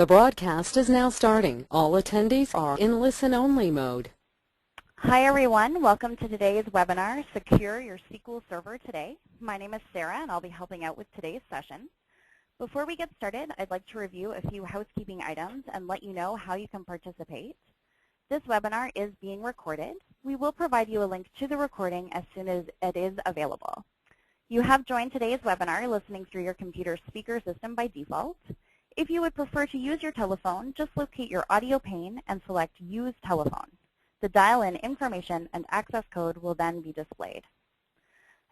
The broadcast is now starting. All attendees are in listen-only mode. Hi everyone, welcome to today's webinar, Secure Your SQL Server Today. My name is Sarah and I'll be helping out with today's session. Before we get started, I'd like to review a few housekeeping items and let you know how you can participate. This webinar is being recorded. We will provide you a link to the recording as soon as it is available. You have joined today's webinar listening through your computer speaker system by default. If you would prefer to use your telephone, just locate your audio pane and select Use Telephone. The dial-in information and access code will then be displayed.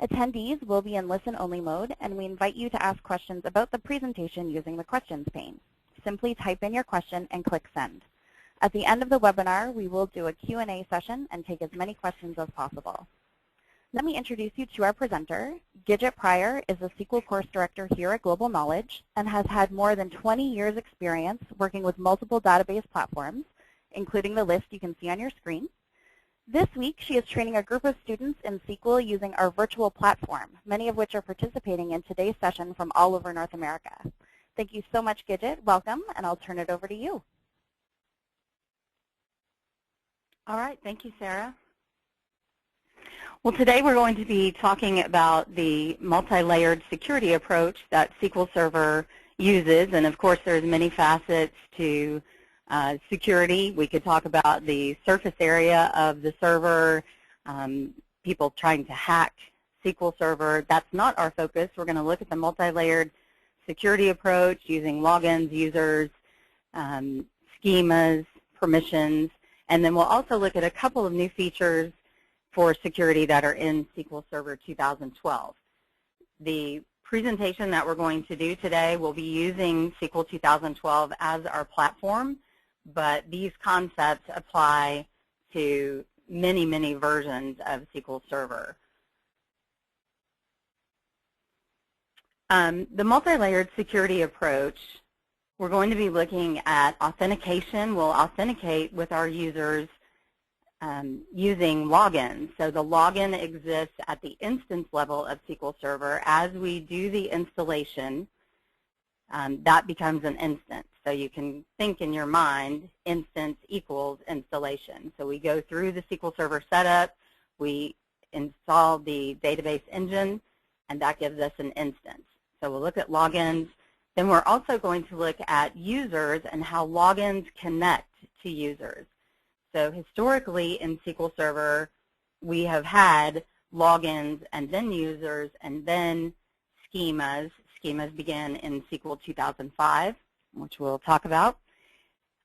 Attendees will be in listen-only mode, and we invite you to ask questions about the presentation using the questions pane. Simply type in your question and click Send. At the end of the webinar, we will do a Q&A session and take as many questions as possible. Let me introduce you to our presenter. Gidget Pryor is a SQL course director here at Global Knowledge and has had more than 20 years experience working with multiple database platforms, including the list you can see on your screen. This week, she is training a group of students in SQL using our virtual platform, many of which are participating in today's session from all over North America. Thank you so much, Gidget. Welcome, and I'll turn it over to you. All right, thank you, Sarah. Well, today we're going to be talking about the multi-layered security approach that SQL Server uses, and of course there's many facets to security. We could talk about the surface area of the server, people trying to hack SQL Server. That's not our focus. We're going to look at the multi-layered security approach using logins, users, schemas, permissions, and then we'll also look at a couple of new features for security that are in SQL Server 2012. The presentation that we're going to do today will be using SQL 2012 as our platform, but these concepts apply to many, many versions of SQL Server. The multi-layered security approach, we're going to be looking at authentication. We'll authenticate with our users using logins. So the login exists at the instance level of SQL Server. As we do the installation, that becomes an instance. So you can think in your mind, instance equals installation. So we go through the SQL Server setup, we install the database engine, and that gives us an instance. So we'll look at logins. Then we're also going to look at users and how logins connect to users. So historically in SQL Server, we have had logins and then users and then schemas. Schemas began in SQL 2005, which we'll talk about,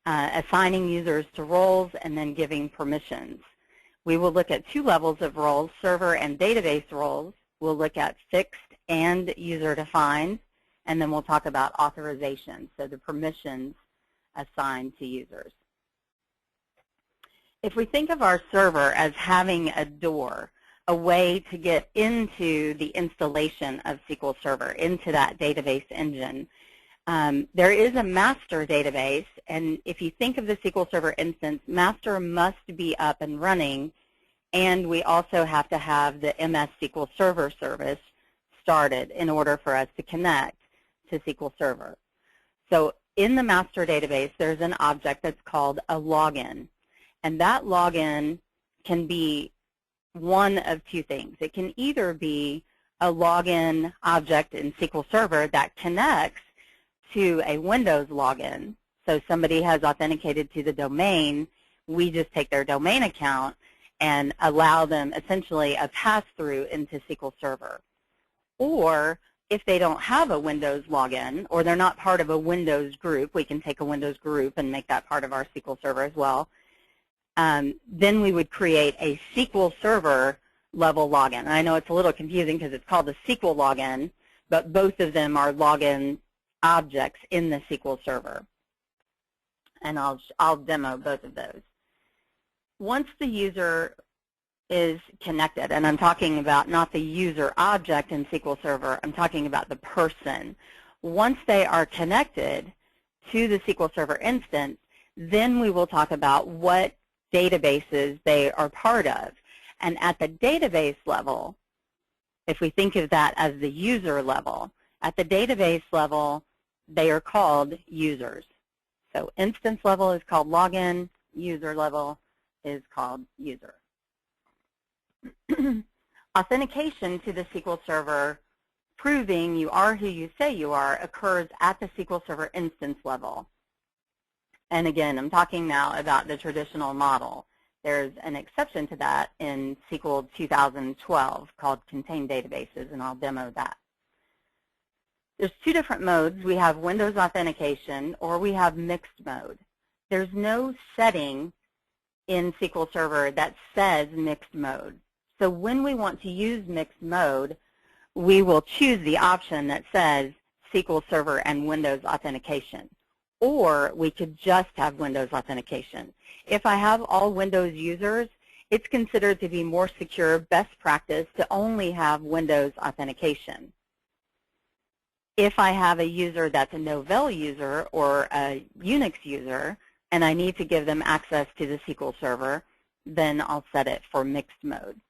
assigning users to roles and then giving permissions. We will look at two levels of roles, server and database roles. We'll look at fixed and user-defined, and then we'll talk about authorization, so the permissions assigned to users. If we think of our server as having a door, a way to get into the installation of SQL Server, into that database engine, there is a master database, and if you think of the SQL Server instance, master must be up and running, and we also have to have the MS SQL Server service started in order for us to connect to SQL Server. So in the master database, there's an object that's called a login. And that login can be one of two things. It can either be a login object in SQL Server that connects to a Windows login. So somebody has authenticated to the domain. We just take their domain account and allow them essentially a pass-through into SQL Server. Or if they don't have a Windows login or they're not part of a Windows group, we can take a Windows group and make that part of our SQL Server as well. Then we would create a SQL Server level login. And I know it's a little confusing because it's called the SQL login, but both of them are login objects in the SQL Server. And I'll demo both of those. Once the user is connected, and I'm talking about not the user object in SQL Server, I'm talking about the person. Once they are connected to the SQL Server instance, then we will talk about what databases they are part of. And at the database level, if we think of that as the user level, at the database level, they are called users. So instance level is called login, user level is called user. Authentication to the SQL Server, proving you are who you say you are, occurs at the SQL Server instance level. And again, I'm talking now about the traditional model. There's an exception to that in SQL 2012 called contained databases, and I'll demo that. There's two different modes. We have Windows authentication, or we have mixed mode. There's no setting in SQL Server that says mixed mode. So when we want to use mixed mode, we will choose the option that says SQL Server and Windows authentication. Or we could just have Windows authentication. If I have all Windows users, it's considered to be more secure, best practice to only have Windows authentication. If I have a user that's a Novell user or a Unix user, and I need to give them access to the SQL Server, then I'll set it for mixed mode.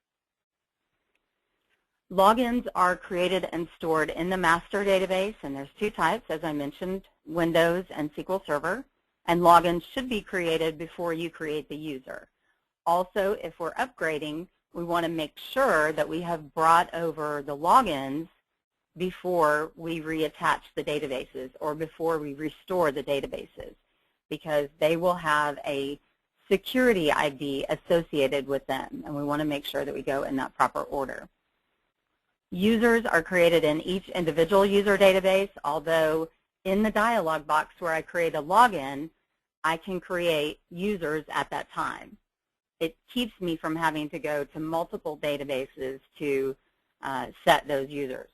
Logins are created and stored in the master database, and there's two types, as I mentioned, Windows and SQL Server, and logins should be created before you create the user. Also, if we're upgrading, we want to make sure that we have brought over the logins before we reattach the databases or before we restore the databases, because they will have a security ID associated with them, and we want to make sure that we go in that proper order. Users are created in each individual user database, although in the dialog box where I create a login, I can create users at that time. It keeps me from having to go to multiple databases to set those users.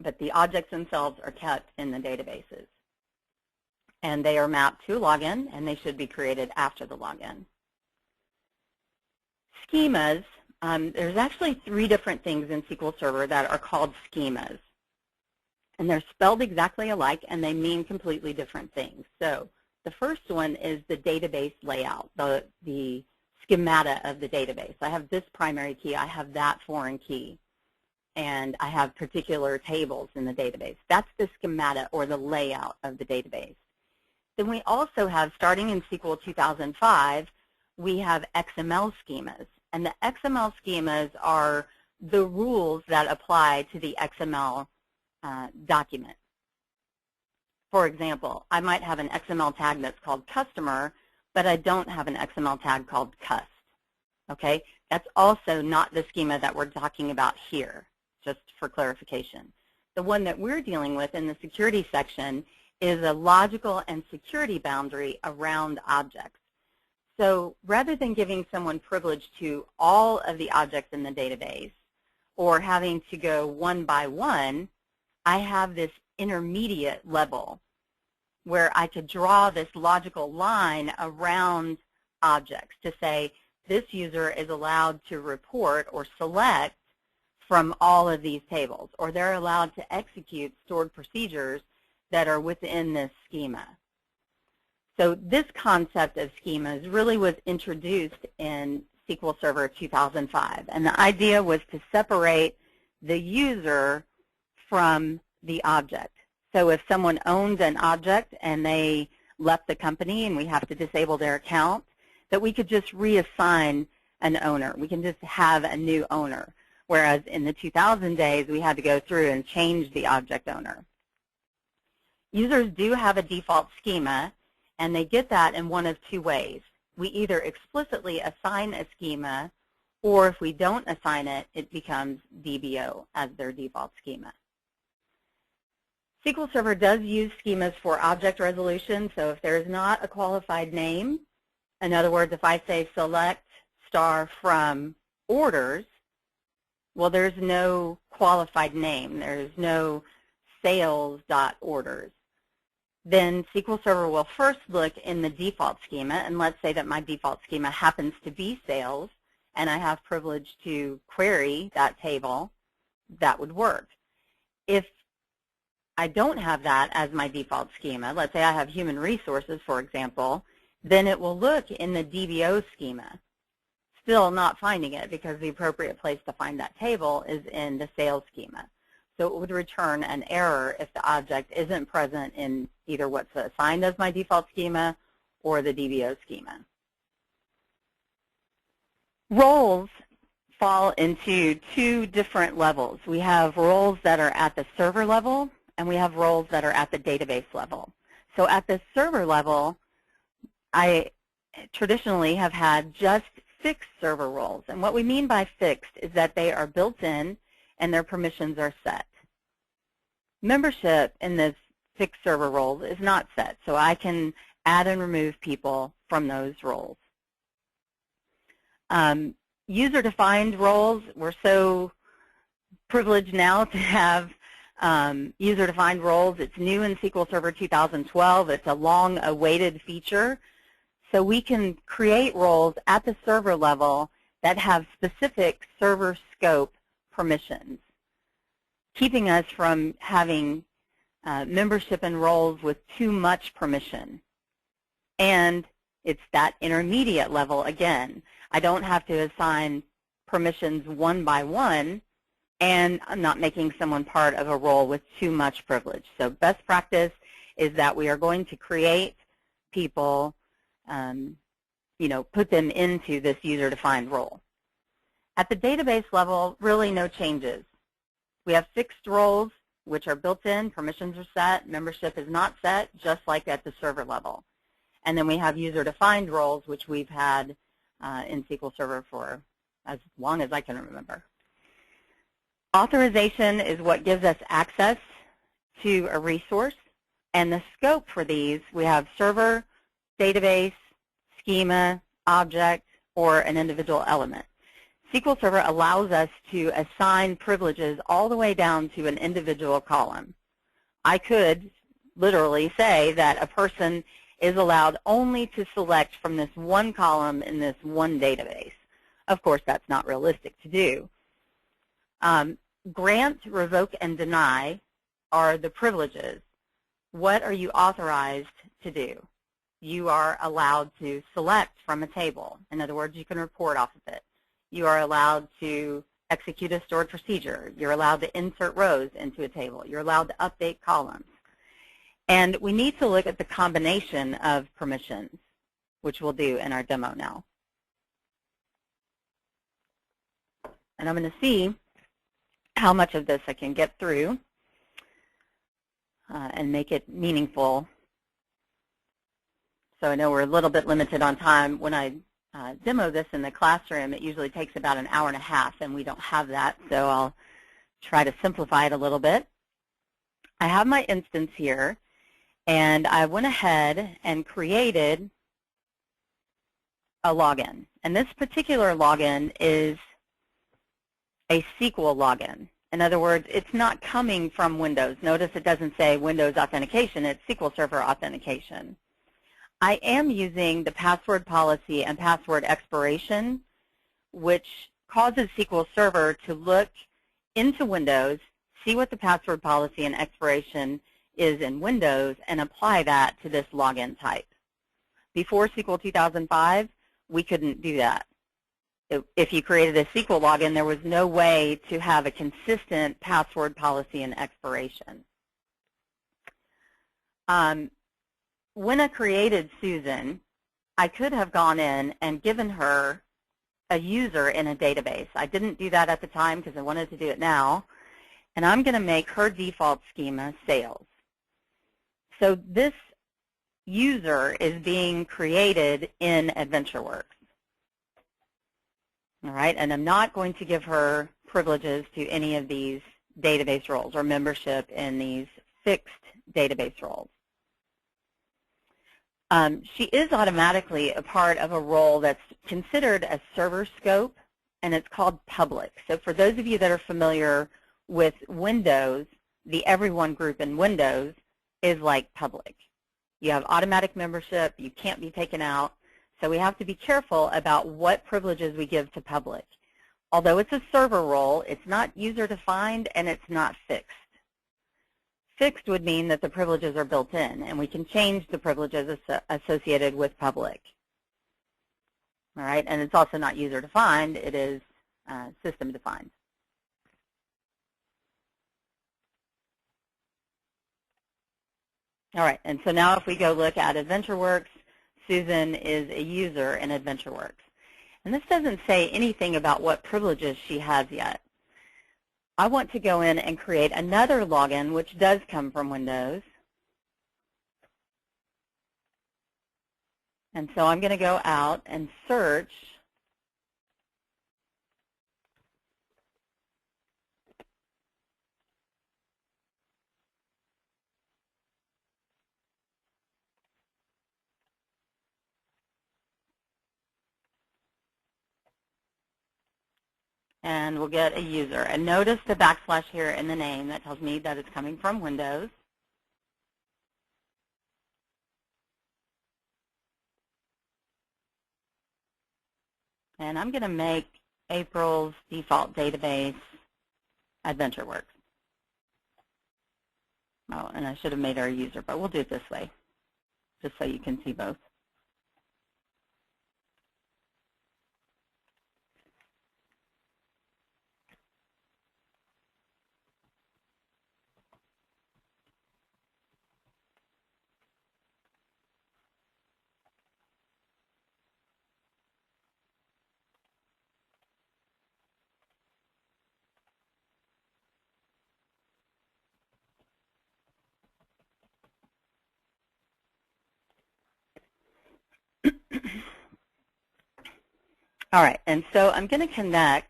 But the objects themselves are kept in the databases. And they are mapped to login, and they should be created after the login. Schemas. There's actually three different things in SQL Server that are called schemas. And they're spelled exactly alike, and they mean completely different things. So the first one is the database layout, the schemata of the database. I have this primary key. I have that foreign key. And I have particular tables in the database. That's the schemata, or the layout of the database. Then we also have, starting in SQL 2005, we have XML schemas. And the XML schemas are the rules that apply to the XML document. For example, I might have an XML tag that's called customer, but I don't have an XML tag called cust. Okay? That's also not the schema that we're talking about here, just for clarification. The one that we're dealing with in the security section is a logical and security boundary around objects. So rather than giving someone privilege to all of the objects in the database or having to go one by one, I have this intermediate level where I could draw this logical line around objects to say this user is allowed to report or select from all of these tables, or they're allowed to execute stored procedures that are within this schema. So this concept of schemas really was introduced in SQL Server 2005, and the idea was to separate the user from the object. So if someone owns an object and they left the company and we have to disable their account, that we could just reassign an owner. We can just have a new owner, whereas in the 2000 days we had to go through and change the object owner. Users do have a default schema, and they get that in one of two ways. We either explicitly assign a schema, or if we don't assign it, it becomes DBO as their default schema. SQL Server does use schemas for object resolution, so if there is not a qualified name, in other words, if I say select star from orders, well, there's no qualified name. There's no sales.orders. Then SQL Server will first look in the default schema, and let's say that my default schema happens to be sales, and I have privilege to query that table, that would work. If I don't have that as my default schema, let's say I have human resources, for example, then it will look in the DBO schema, still not finding it because the appropriate place to find that table is in the sales schema. So it would return an error if the object isn't present in either what's assigned as my default schema or the DBO schema. Roles fall into two different levels. We have roles that are at the server level, and we have roles that are at the database level. So at the server level, I traditionally have had just fixed server roles. And what we mean by fixed is that they are built in and their permissions are set. Membership in this fixed server roles is not set, so I can add and remove people from those roles. User-defined roles, we're so privileged now to have user-defined roles. It's new in SQL Server 2012. It's a long-awaited feature. So we can create roles at the server level that have specific server scope permissions, keeping us from having membership in roles with too much permission. And it's that intermediate level again. I don't have to assign permissions one by one, and I'm not making someone part of a role with too much privilege. So best practice is that we are going to create people, put them into this user-defined role. At the database level, really no changes. We have fixed roles, which are built in, permissions are set, membership is not set, just like at the server level. And then we have user-defined roles, which we've had in SQL Server for as long as I can remember. Authorization is what gives us access to a resource. And the scope for these, we have server, database, schema, object, or an individual element. SQL Server allows us to assign privileges all the way down to an individual column. I could literally say that a person is allowed only to select from this one column in this one database. Of course, that's not realistic to do. Grant, revoke, and deny are the privileges. What are you authorized to do? You are allowed to select from a table. In other words, you can report off of it. You are allowed to execute a stored procedure. You're allowed to insert rows into a table. You're allowed to update columns. And we need to look at the combination of permissions, which we'll do in our demo now. And I'm going to see how much of this I can get through and make it meaningful. So I know we're a little bit limited on time. When I demo this in the classroom, it usually takes about an hour and a half, and we don't have that, so I'll try to simplify it a little bit. I have my instance here, and I went ahead and created a login. And this particular login is a SQL login. In other words, it's not coming from Windows. Notice it doesn't say Windows Authentication. It's SQL Server Authentication. I am using the password policy and password expiration, which causes SQL Server to look into Windows, see what the password policy and expiration is in Windows, and apply that to this login type. Before SQL 2005, we couldn't do that. If you created a SQL login, there was no way to have a consistent password policy and expiration. When I created Susan, I could have gone in and given her a user in a database. I didn't do that at the time because I wanted to do it now. And I'm going to make her default schema sales. So this user is being created in AdventureWorks. All right, and I'm not going to give her privileges to any of these database roles or membership in these fixed database roles. She is automatically a part of a role that's considered a server scope, and it's called public. So for those of you that are familiar with Windows, the Everyone group in Windows is like public. You have automatic membership. You can't be taken out. So we have to be careful about what privileges we give to public. Although it's a server role, it's not user-defined and it's not fixed. Fixed would mean that the privileges are built in, and we can change the privileges associated with public. All right, and it's also not user-defined, it is system-defined. All right, and so now if we go look at AdventureWorks, Susan is a user in AdventureWorks. And this doesn't say anything about what privileges she has yet. I want to go in and create another login, which does come from Windows. And so I'm going to go out and search and we'll get a user. And notice the backslash here in the name. That tells me that it's coming from Windows. And I'm going to make April's default database AdventureWorks. Oh, and I should have made her a user, but we'll do it this way, just so you can see both. All right, and so I'm going to connect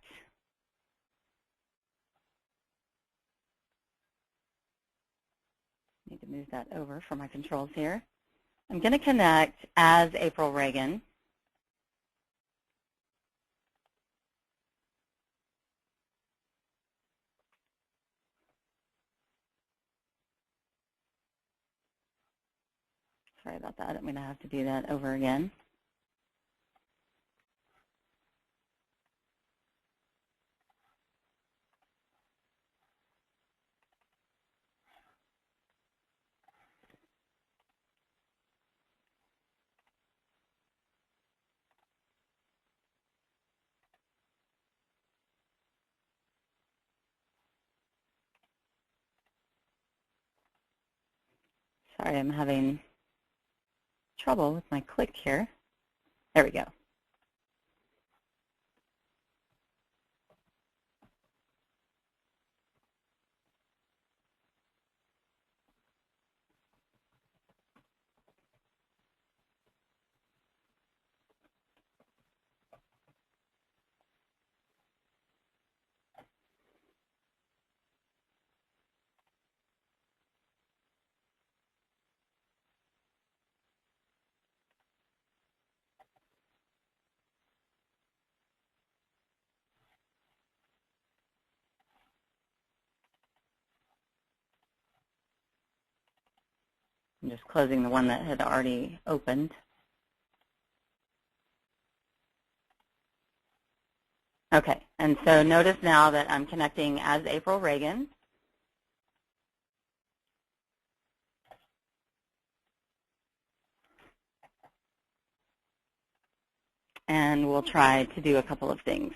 need to move that over for my controls here. I'm going to connect as April Reagan. Sorry about that. I'm going to have to do that over again. Sorry, I'm having trouble with my click here. There we go. I'm just closing the one that had already opened. Okay, and so notice now that I'm connecting as April Reagan. And we'll try to do a couple of things.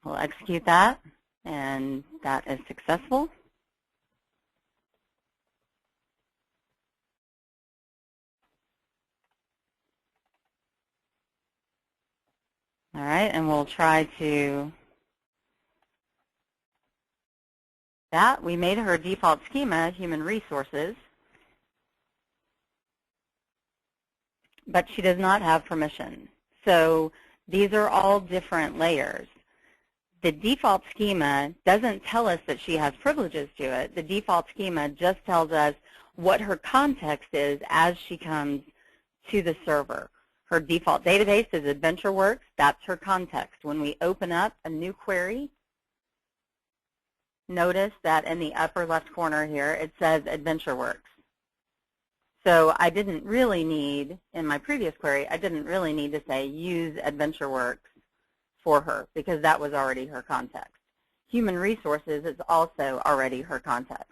We'll execute that, and that is successful. All right, and we'll try to that. We made her default schema, human resources, but she does not have permission. So these are all different layers. The default schema doesn't tell us that she has privileges to it. The default schema just tells us what her context is as she comes to the server. Her default database is AdventureWorks. That's her context. When we open up a new query, notice that in the upper left corner here, it says AdventureWorks. So I didn't really need, in my previous query, I didn't really need to say use AdventureWorks for her because that was already her context. Human resources is also already her context.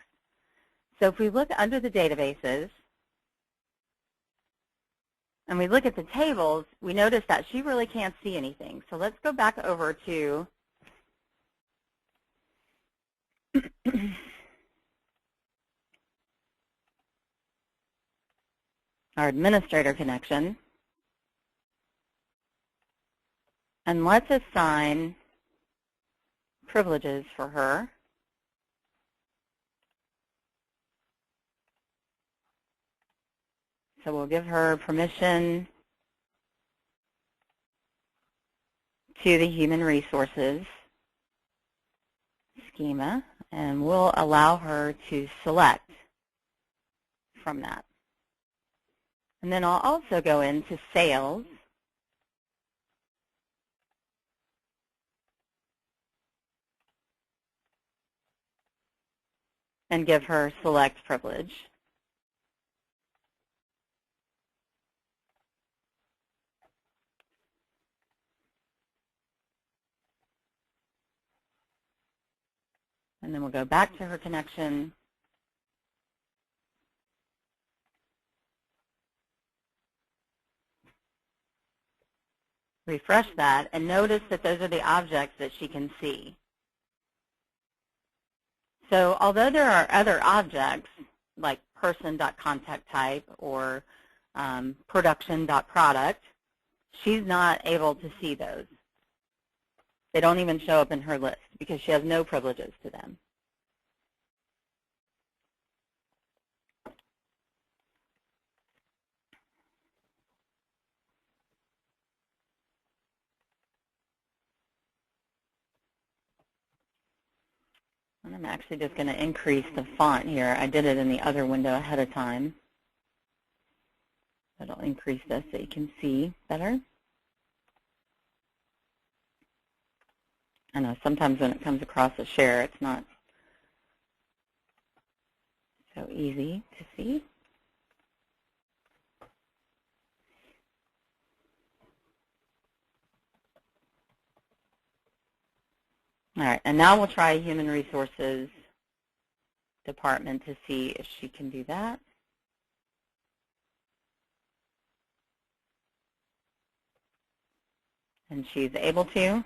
So if we look under the databases and we look at the tables, we notice that she really can't see anything. So let's go back over to our administrator connection, and let's assign privileges for her. So we'll give her permission to the human resources schema, and we'll allow her to select from that. And then I'll also go into sales and give her select privilege. And then we'll go back to her connection. Refresh that, and notice that those are the objects that she can see. So although there are other objects, like person.contactType or production.product, she's not able to see those. They don't even show up in her list because she has no privileges to them. And I'm actually just going to increase the font here. I did it in the other window ahead of time. That'll increase this so you can see better. I know sometimes when it comes across a share, it's not so easy to see. All right, and now we'll try Human Resources Department to see if she can do that. And she's able to.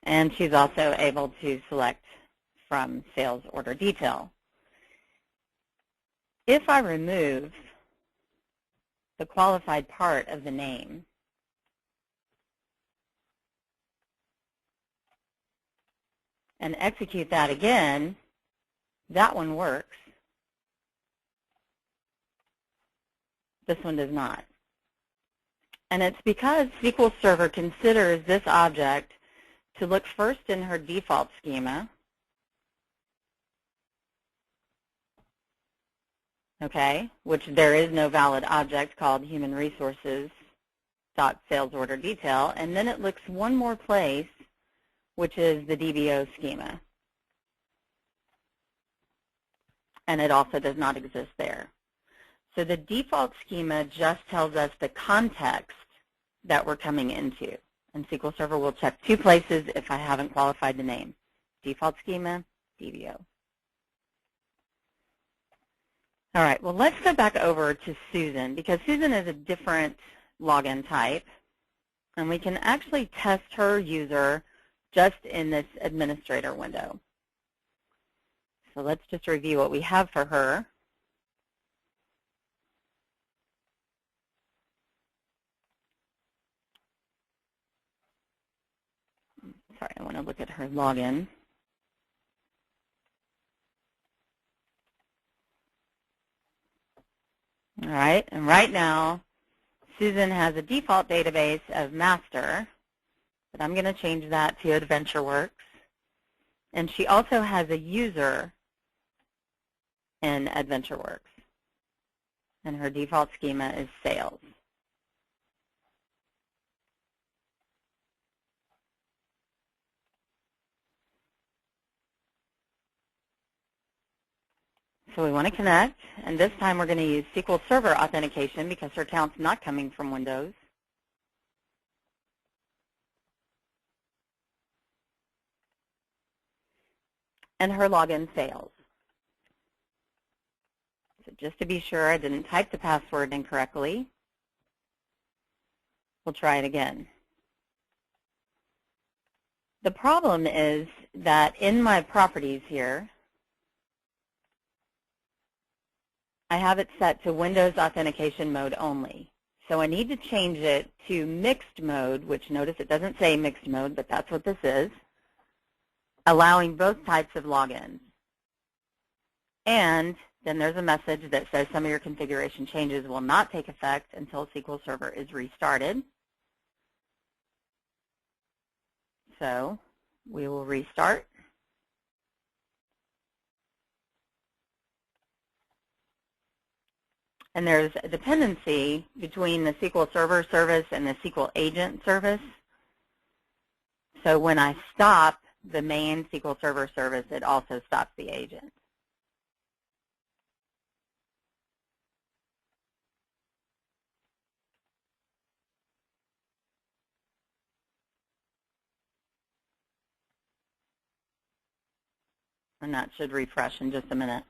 And she's also able to select from sales order detail. If I remove the qualified part of the name, and execute that again, that one works. This one does not. And it's because SQL Server considers this object to look first in her default schema, okay, which there is no valid object called human resources dot sales order detail, and then it looks one more place, which is the DBO schema. And it also does not exist there. So the default schema just tells us the context that we're coming into. And SQL Server will check two places if I haven't qualified the name. Default schema, DBO. All right, well, let's go back over to Susan, because Susan is a different login type. And we can actually test her user just in this administrator window. So let's just review what we have for her. Sorry, I want to look at her login. All right, and right now, Susan has a default database of master, but I'm going to change that to AdventureWorks. And she also has a user in AdventureWorks, and her default schema is sales. So we want to connect, and this time we're going to use SQL Server Authentication because her account's not coming from Windows. And her login fails. So just to be sure I didn't type the password incorrectly, we'll try it again. The problem is that in my properties here, I have it set to Windows Authentication Mode only. So I need to change it to Mixed Mode, which notice it doesn't say Mixed Mode, but that's what this is, allowing both types of logins. And then there's a message that says some of your configuration changes will not take effect until SQL Server is restarted. So we will restart. And there's a dependency between the SQL Server service and the SQL Agent service. So when I stop the main SQL Server service, it also stops the agent. And that should refresh in just a minute.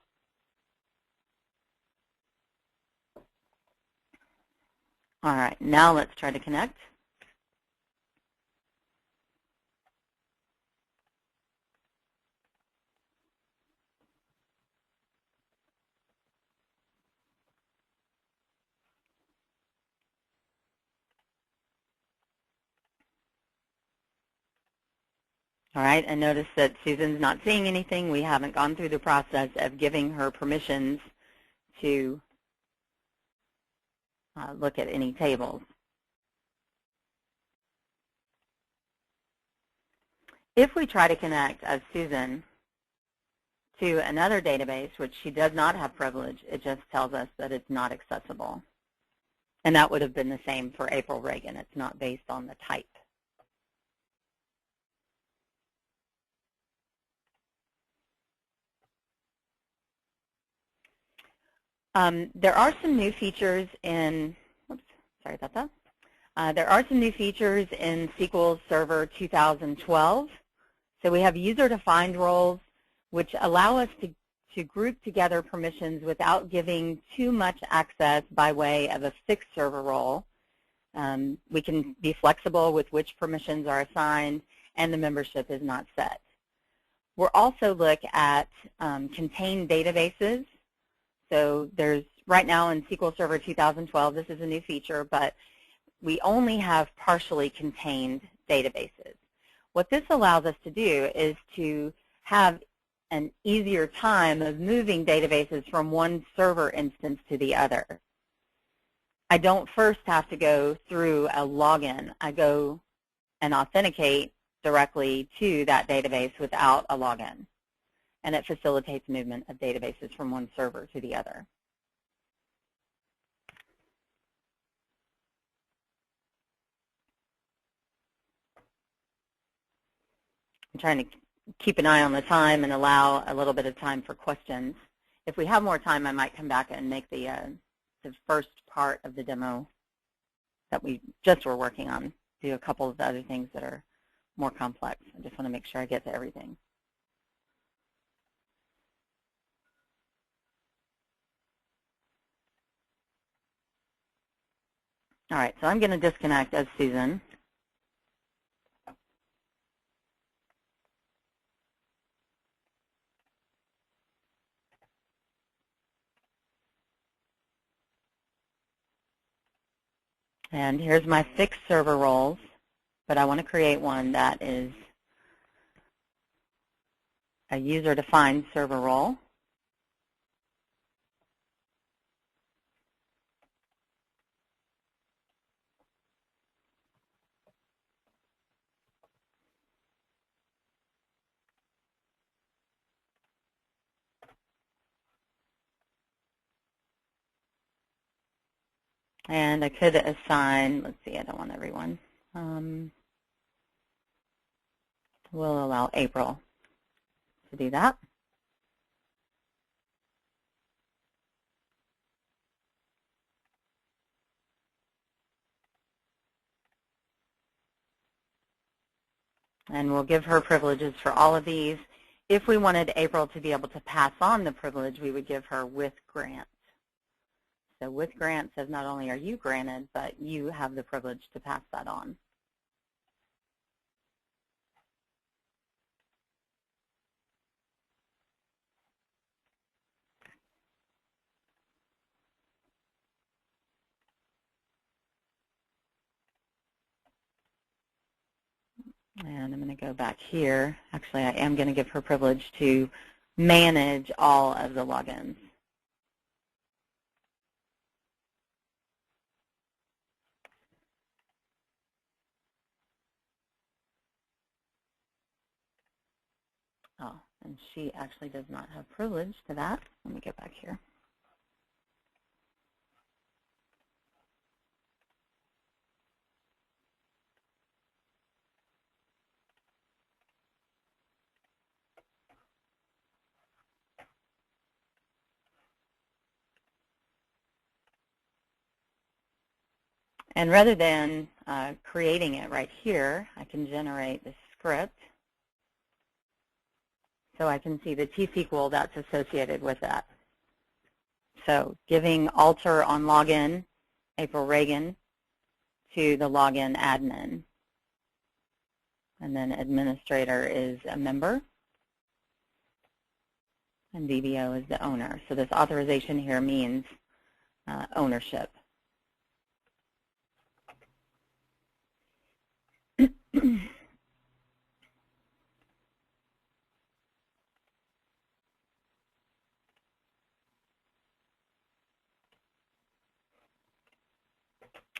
All right, now let's try to connect. All right, and notice that Susan's not seeing anything. We haven't gone through the process of giving her permissions to look at any tables. If we try to connect as Susan to another database, which she does not have privilege, it just tells us that it's not accessible. And that would have been the same for April Reagan. It's not based on the type. There are some new features in, oops, sorry about that. There are some new features in SQL Server 2012. So we have user-defined roles, which allow us to group together permissions without giving too much access by way of a fixed server role. We can be flexible with which permissions are assigned, and the membership is not set. We'll also look at contained databases. So there's, right now in SQL Server 2012, this is a new feature, but we only have partially contained databases. What this allows us to do is to have an easier time of moving databases from one server instance to the other. I don't first have to go through a login. I go and authenticate directly to that database without a login. And it facilitates movement of databases from one server to the other. I'm trying to keep an eye on the time and allow a little bit of time for questions. If we have more time, I might come back and make the first part of the demo that we just were working on, do a couple of the other things that are more complex. I just want to make sure I get to everything. All right, so I'm going to disconnect as Susan. And here's my fixed server roles, but I want to create one that is a user-defined server role. And I could assign, let's see, I don't want everyone. We'll allow April to do that. And we'll give her privileges for all of these. If we wanted April to be able to pass on the privilege, we would give her with grant. So with grant says not only are you granted, but you have the privilege to pass that on. And I'm going to go back here. Actually, I am going to give her privilege to manage all of the logins. Oh, and she actually does not have privilege to that. Let me go back here. And rather than creating it right here, I can generate this script so I can see the T-SQL that's associated with that. So giving alter on login, April Reagan, to the login admin. And then administrator is a member, and DBO is the owner. So this authorization here means ownership.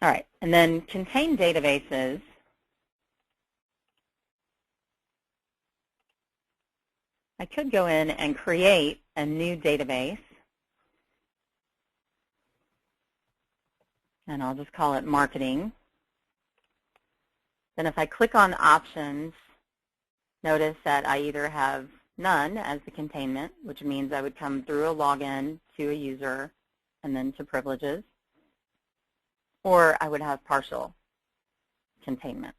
All right, and then contain databases. I could go in and create a new database, and I'll just call it marketing. Then if I click on options, notice that I either have none as the containment, which means I would come through a login to a user and then to privileges, or I would have partial containment.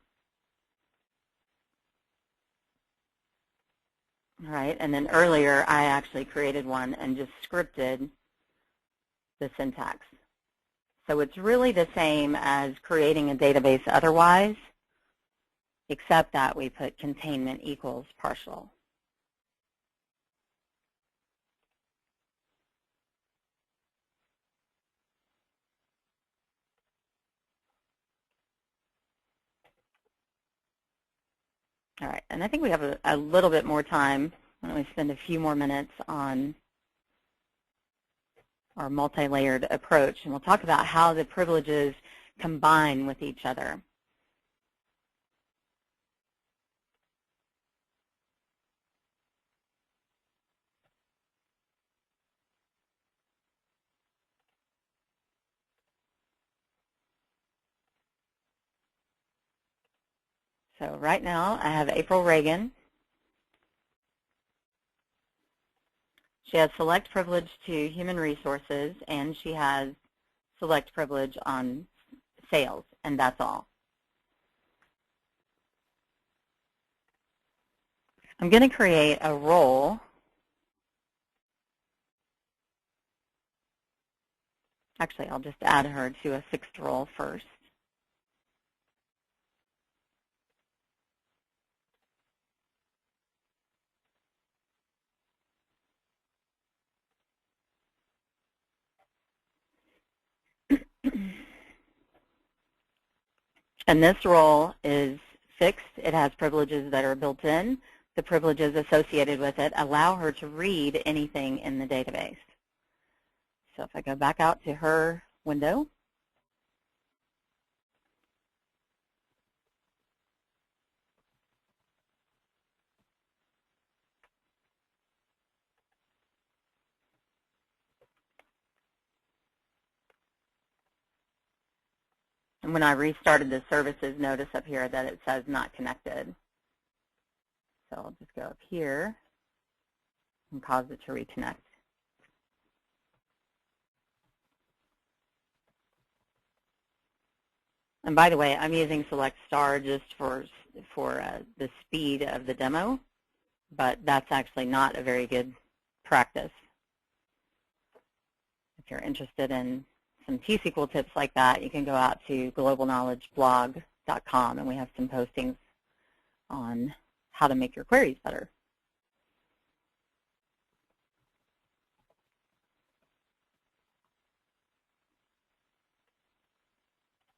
All right, and then earlier I actually created one and just scripted the syntax. So it's really the same as creating a database otherwise, except that we put containment equals partial. All right, and I think we have a little bit more time. Why don't we spend a few more minutes on our multi-layered approach, and we'll talk about how the privileges combine with each other. So right now I have April Reagan. She has select privilege to human resources, and she has select privilege on sales, and that's all. I'm going to create a role. Actually, I'll just add her to a fixed role first. And this role is fixed. It has privileges that are built in. The privileges associated with it allow her to read anything in the database. So if I go back out to her window, and when I restarted the services, notice up here that it says not connected. So I'll just go up here and cause it to reconnect. And by the way, I'm using select star just for the speed of the demo, but that's actually not a very good practice. If you're interested in some T-SQL tips like that, you can go out to globalknowledgeblog.com, and we have some postings on how to make your queries better.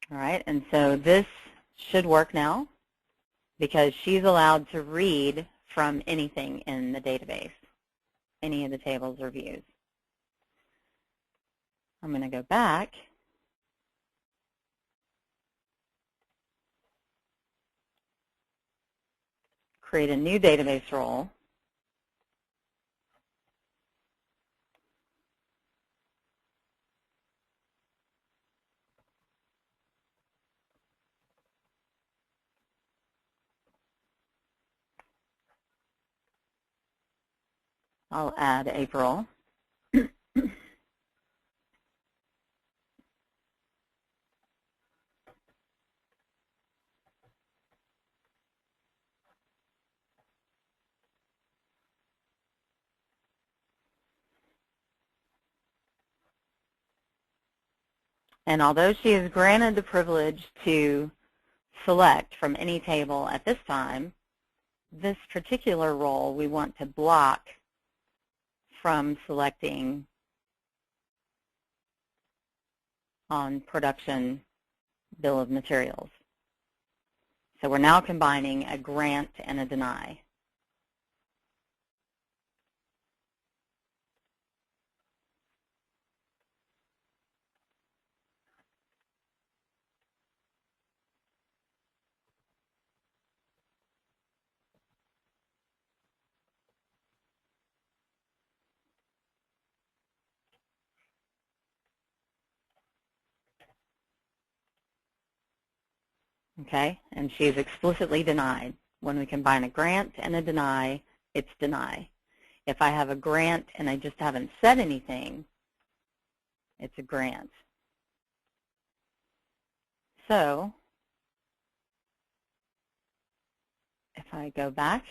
All right, and so this should work now because she's allowed to read from anything in the database, any of the tables or views. I'm going to go back. Create a new database role. I'll add April. And although she is granted the privilege to select from any table at this time, this particular role we want to block from selecting on production bill of materials. So we're now combining a grant and a deny. Okay, and she is explicitly denied. When we combine a grant and a deny, it's deny. If I have a grant and I just haven't said anything, it's a grant. So if I go back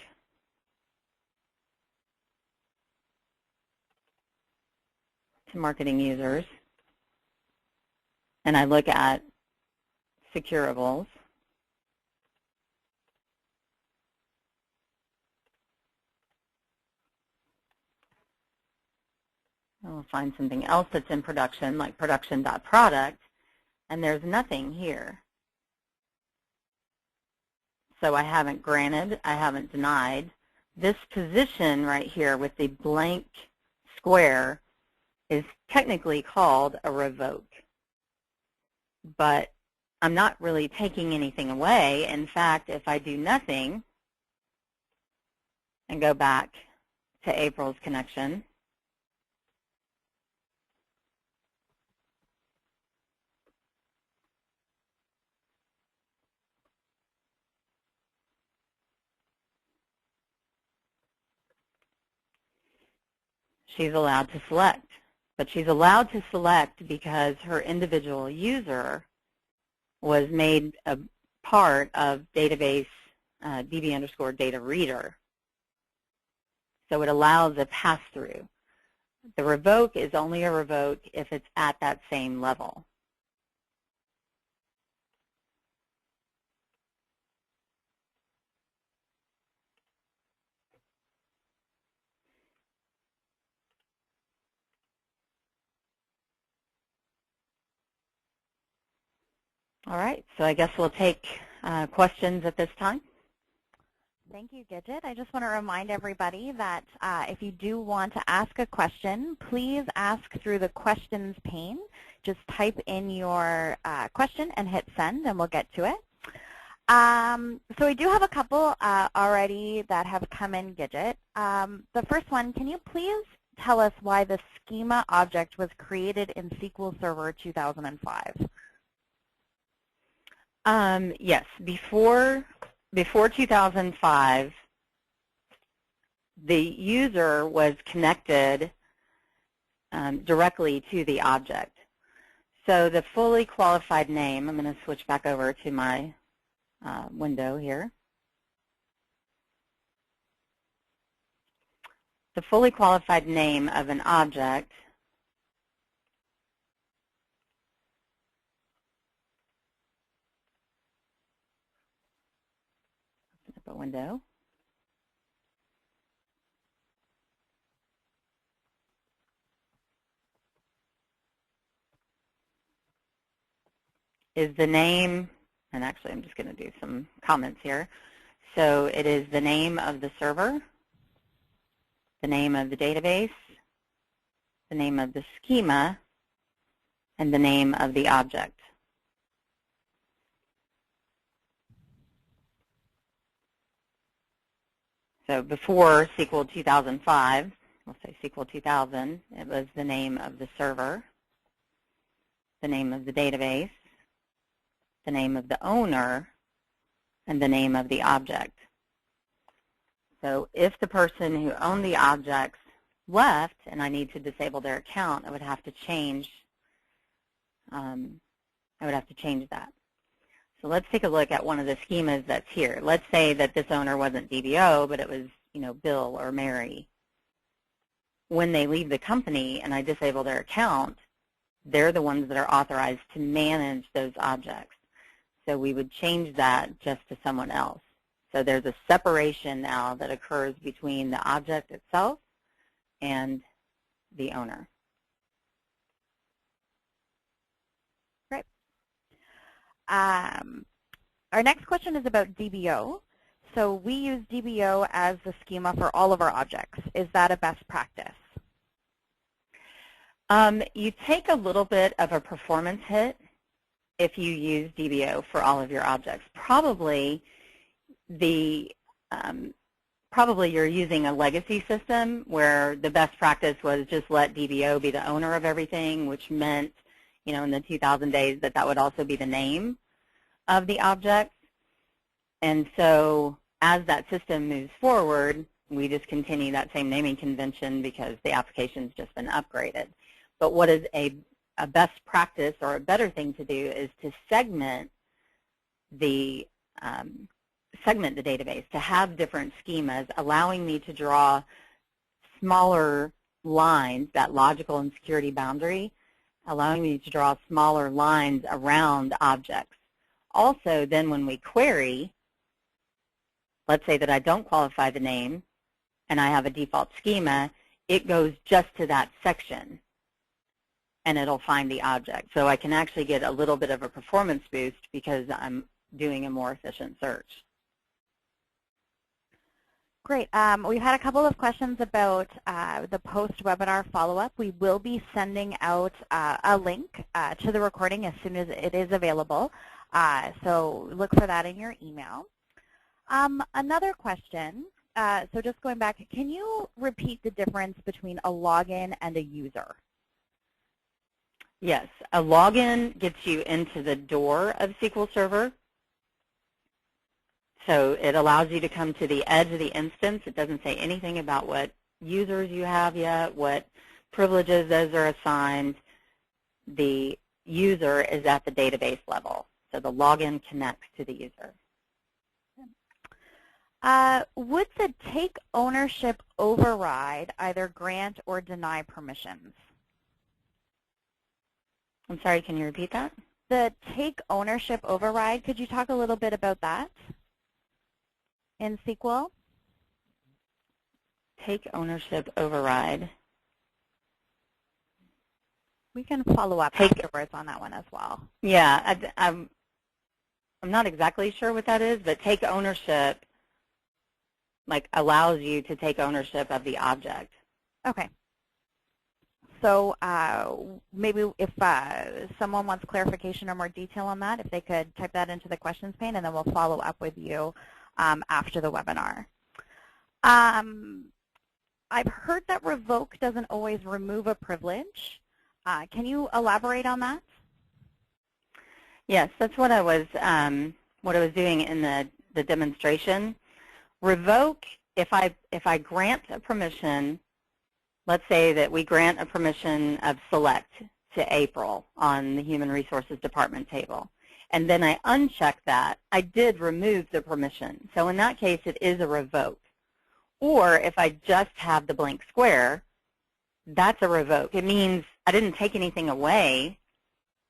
to marketing users and I look at securables, I'll find something else that's in production, like production.product, and there's nothing here. So I haven't granted, I haven't denied. This position right here with the blank square is technically called a revoke. But I'm not really taking anything away. In fact, if I do nothing and go back to April's connection, she's allowed to select. But she's allowed to select because her individual user was made a part of database DB_data reader. So it allows a pass-through. The revoke is only a revoke if it's at that same level. All right, so I guess we'll take questions at this time. Thank you, Gidget. I just want to remind everybody that if you do want to ask a question, please ask through the questions pane. Just type in your question and hit send, and we'll get to it. So we do have a couple already that have come in, Gidget. The first one, can you please tell us why the schema object was created in SQL Server 2005? Yes, before 2005, the user was connected directly to the object. So the fully qualified name, I'm going to switch back over to my window here. the fully qualified name of an object open up a window. Is the name, and actually I'm just going to do some comments here. So it is the name of the server, the name of the database, the name of the schema, and the name of the object. So before SQL 2005, we'll say SQL 2000, it was the name of the server, the name of the database, the name of the owner, and the name of the object. So if the person who owned the objects left and I need to disable their account, I would have to change that. So let's take a look at one of the schemas that's here. Let's say that this owner wasn't DBO, but it was, Bill or Mary. When they leave the company and I disable their account, they're the ones that are authorized to manage those objects. So we would change that just to someone else. So there's a separation now that occurs between the object itself and the owner. Great. Our next question is about DBO. So we use DBO as the schema for all of our objects. Is that a best practice? You take a little bit of a performance hit if you use DBO for all of your objects. Probably you're using a legacy system where the best practice was just let DBO be the owner of everything, which meant, in the 2000 days that would also be the name of the object. And so as that system moves forward, we just continue that same naming convention because the application's just been upgraded. But what is a best practice or a better thing to do is to segment the database, to have different schemas, allowing me to draw smaller lines, that logical and security boundary, allowing me to draw smaller lines around objects. Also, then when we query, let's say that I don't qualify the name and I have a default schema, it goes just to that section and it'll find the object. So I can actually get a little bit of a performance boost because I'm doing a more efficient search. Great. We've had a couple of questions about the post-webinar follow-up. We will be sending out a link to the recording as soon as it is available. So look for that in your email. Another question, so just going back, can you repeat the difference between a login and a user? Yes, a login gets you into the door of SQL Server. So it allows you to come to the edge of the instance. It doesn't say anything about what users you have yet, what privileges those are assigned. The user is at the database level. So the login connects to the user. Would the take ownership override either grant or deny permissions? I'm sorry, can you repeat that? The take ownership override, could you talk a little bit about that in SQL? Take ownership override. We can follow up afterwards on that one as well. Yeah, I'm not exactly sure what that is, but take ownership allows you to take ownership of the object. Okay. So maybe if someone wants clarification or more detail on that, if they could type that into the questions pane, and then we'll follow up with you after the webinar. I've heard that revoke doesn't always remove a privilege. Can you elaborate on that? Yes, that's what I was doing in the demonstration. Revoke, if I grant a permission, let's say that we grant a permission of select to April on the Human Resources Department table, and then I uncheck that, I did remove the permission. So in that case, it is a revoke. Or if I just have the blank square, that's a revoke. It means I didn't take anything away.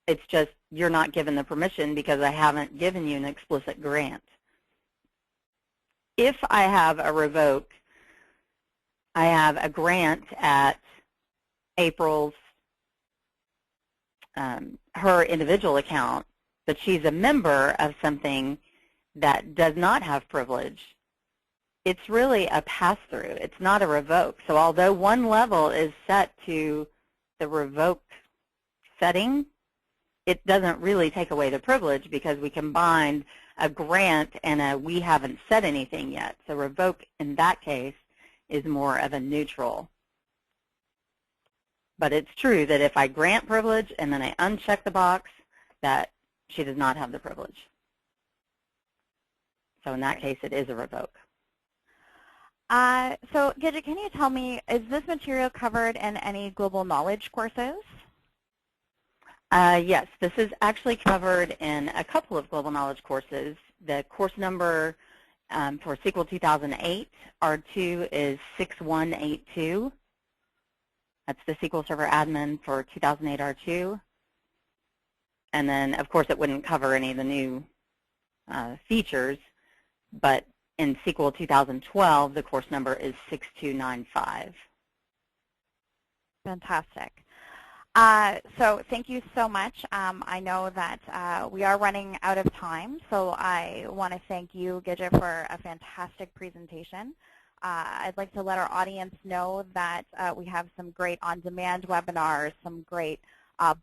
It's just you're not given the permission because I haven't given you an explicit grant. If I have a revoke, I have a grant at April's, her individual account, but she's a member of something that does not have privilege. It's really a pass-through. It's not a revoke. So although one level is set to the revoke setting, it doesn't really take away the privilege because we combined a grant and a we haven't said anything yet. So revoke in that case is more of a neutral. But it's true that if I grant privilege and then I uncheck the box, that she does not have the privilege. So in that case, it is a revoke. So Gidget, can you tell me, is this material covered in any global knowledge courses? Yes, this is actually covered in a couple of global knowledge courses. The course number for SQL 2008 R2 is 6182. That's the SQL Server admin for 2008 R2. And then, of course, it wouldn't cover any of the new features, but in SQL 2012, the course number is 6295. Fantastic. So thank you so much. I know that we are running out of time, so I want to thank you, Gidget, for a fantastic presentation. I'd like to let our audience know that we have some great on-demand webinars, some great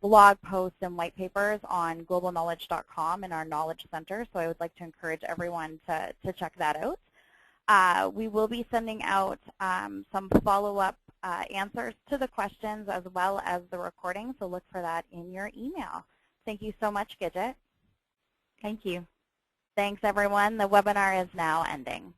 blog posts and white papers on globalknowledge.com in our Knowledge Center, so I would like to encourage everyone to check that out. We will be sending out some follow-up answers to the questions as well as the recording, so look for that in your email. Thank you so much, Gidget. Thank you. Thanks, everyone. The webinar is now ending.